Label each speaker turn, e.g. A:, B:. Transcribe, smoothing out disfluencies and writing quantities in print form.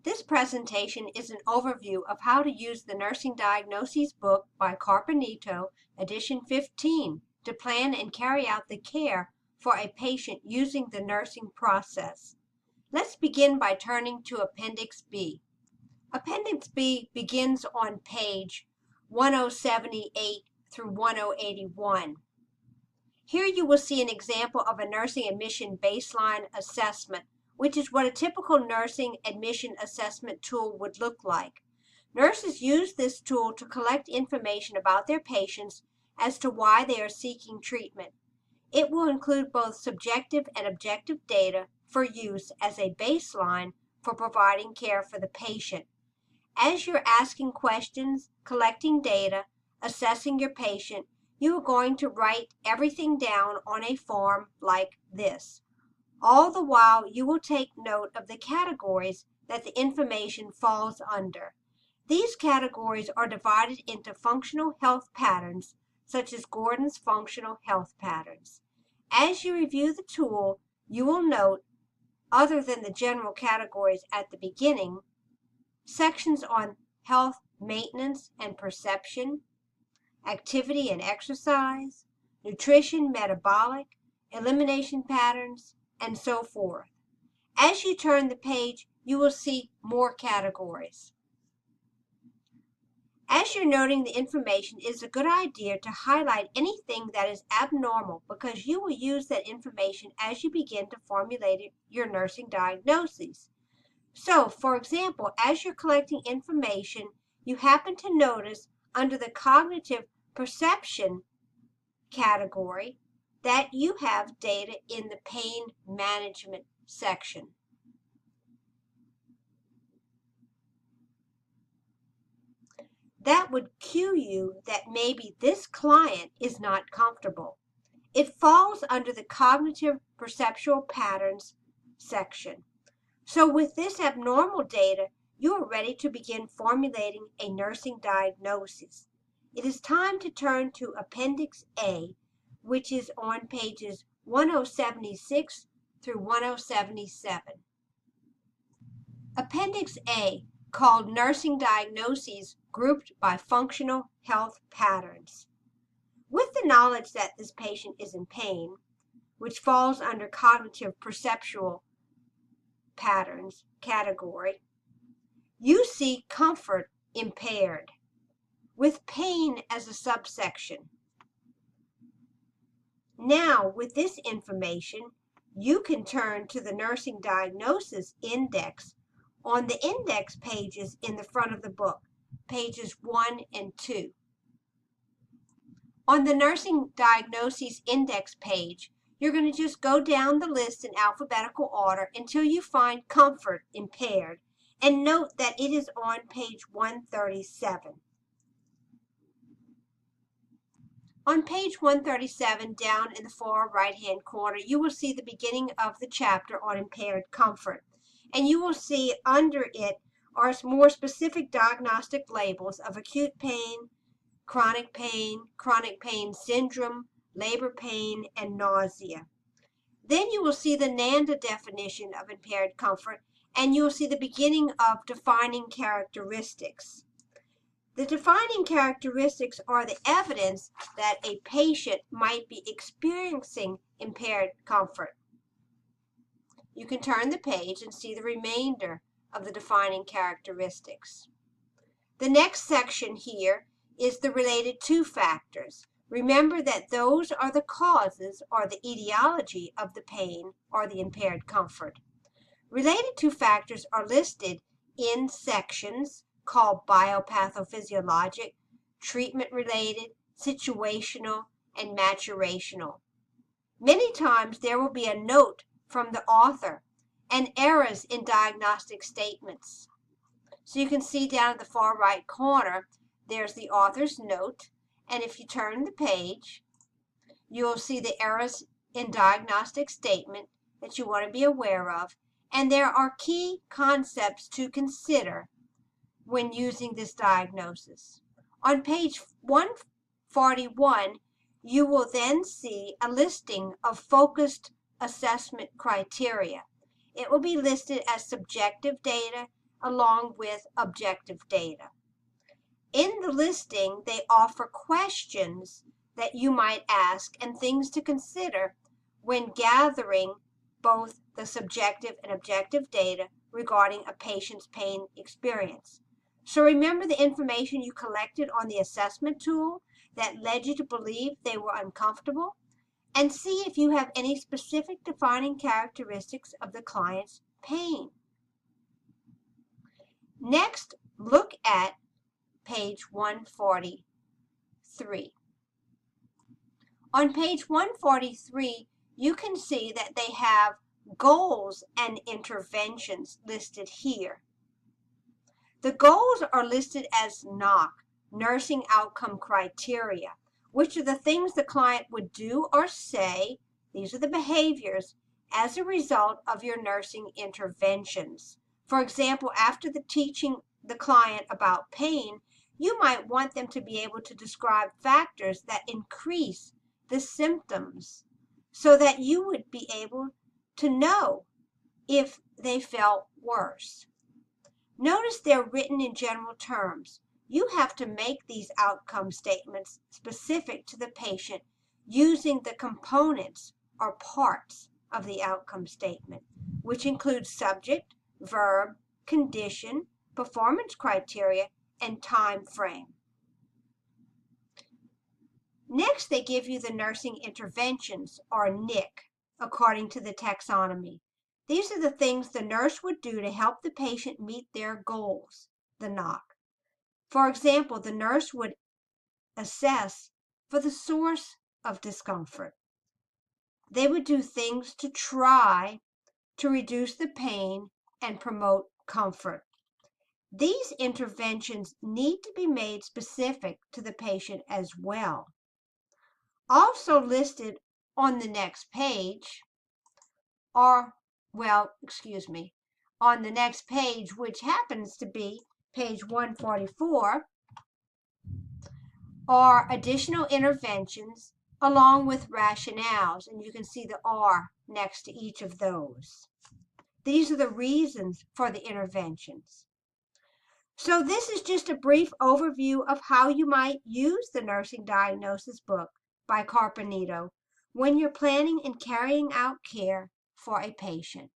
A: This presentation is an overview of how to use the Nursing Diagnoses book by Carpenito, edition 15, to plan and carry out the care for a patient using the nursing process. Let's begin by turning to Appendix B. Appendix B begins on page 1078 through 1081. Here you will see an example of a nursing admission baseline assessment, which is what a typical nursing admission assessment tool would look like. Nurses use this tool to collect information about their patients as to why they are seeking treatment. It will include both subjective and objective data for use as a baseline for providing care for the patient. As you're asking questions, collecting data, assessing your patient, you are going to write everything down on a form like this. All the while, you will take note of the categories that the information falls under. These categories are divided into functional health patterns, such as Gordon's functional health patterns. As you review the tool, you will note, other than the general categories at the beginning, sections on health maintenance and perception, activity and exercise, nutrition, metabolic, elimination patterns, and so forth. As you turn the page, you will see more categories. As you're noting the information, it is a good idea to highlight anything that is abnormal because you will use that information as you begin to formulate your nursing diagnoses. So, for example, as you're collecting information, you happen to notice under the cognitive perception category that you have data in the pain management section. That would cue you that maybe this client is not comfortable. It falls under the cognitive perceptual patterns section. So with this abnormal data, you are ready to begin formulating a nursing diagnosis. It is time to turn to Appendix A, which is on pages 1076 through 1077. Appendix A, called Nursing Diagnoses Grouped by Functional Health Patterns. With the knowledge that this patient is in pain, which falls under Cognitive Perceptual Patterns category, you see comfort impaired, with pain as a subsection. Now, with this information, you can turn to the Nursing Diagnosis Index on the index pages in the front of the book, pages 1 and 2. On the Nursing Diagnoses Index page, you're going to just go down the list in alphabetical order until you find comfort impaired, and note that it is on page 137. On page 137, down in the far right-hand corner, you will see the beginning of the chapter on impaired comfort. And you will see under it are more specific diagnostic labels of acute pain, chronic pain syndrome, labor pain, and nausea. Then you will see the NANDA definition of impaired comfort, and you will see the beginning of defining characteristics. The defining characteristics are the evidence that a patient might be experiencing impaired comfort. You can turn the page and see the remainder of the defining characteristics. The next section here is the related to factors. Remember that those are the causes or the etiology of the pain or the impaired comfort. Related to factors are listed in sections called biopathophysiologic, treatment-related, situational, and maturational. Many times there will be a note from the author and errors in diagnostic statements. So you can see down at the far right corner, there's the author's note, and if you turn the page, you'll see the errors in diagnostic statement that you want to be aware of, and there are key concepts to consider when using this diagnosis. On page 141, you will then see a listing of focused assessment criteria. It will be listed as subjective data, along with objective data. In the listing, they offer questions that you might ask and things to consider when gathering both the subjective and objective data regarding a patient's pain experience. So remember the information you collected on the assessment tool that led you to believe they were uncomfortable, and see if you have any specific defining characteristics of the client's pain. Next, look at page 143. On page 143, you can see that they have goals and interventions listed here. The goals are listed as NOC, Nursing Outcome Criteria, which are the things the client would do or say, these are the behaviors, as a result of your nursing interventions. For example, after teaching the client about pain, you might want them to be able to describe factors that increase the symptoms so that you would be able to know if they felt worse. Notice they're written in general terms. You have to make these outcome statements specific to the patient using the components or parts of the outcome statement, which include subject, verb, condition, performance criteria, and time frame. Next, they give you the nursing interventions, or NIC, according to the taxonomy. These are the things the nurse would do to help the patient meet their goals, the NOC. For example, the nurse would assess for the source of discomfort. They would do things to try to reduce the pain and promote comfort. These interventions need to be made specific to the patient as well. Also listed on the next page are, on the next page, which happens to be page 144, are additional interventions along with rationales, and you can see the R next to each of those. These are the reasons for the interventions. So this is just a brief overview of how you might use the nursing diagnosis book by Carpenito when you're planning and carrying out care for a patient.